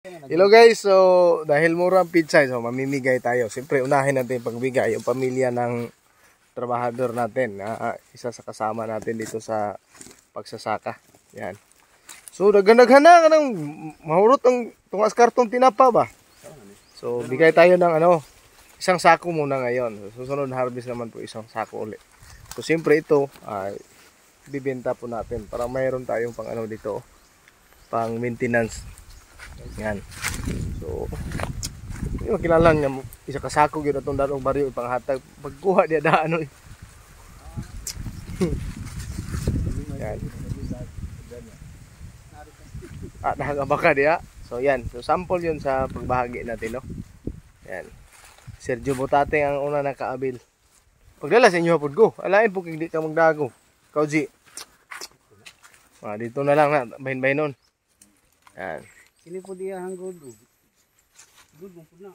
Hello guys, so dahil mura ang pizza, so mamimigay tayo. Siyempre unahin natin pagbigay yung pamilya ng trabahador natin, isa sa kasama natin dito sa pagsasaka. Yan. So daghan-daghan na kanang mahurot ang tungas kartong tinapa ba. So bigay tayo ng isang sako muna ngayon. Susunod harvest naman po isang sako ulit. So siyempre ito ay bibenta po natin para mayroon tayong pang dito, pang maintenance. Yan. So, yung kilala niya isa kasako gyud atong darong baryo ipanghatag pagkuha dia daan oy. Yan. Dahaga baka dia. So yan, so sample yun sa pagbahagi natin, no. Yan. Sergio Botate ang una nakaabil. Pagdala sa inyo pud ko. Alain po kung di ka magdago. Kauji. Dito na lang na bahin-bahin nun. Yan. Sini po dia hang good. Good mo po na.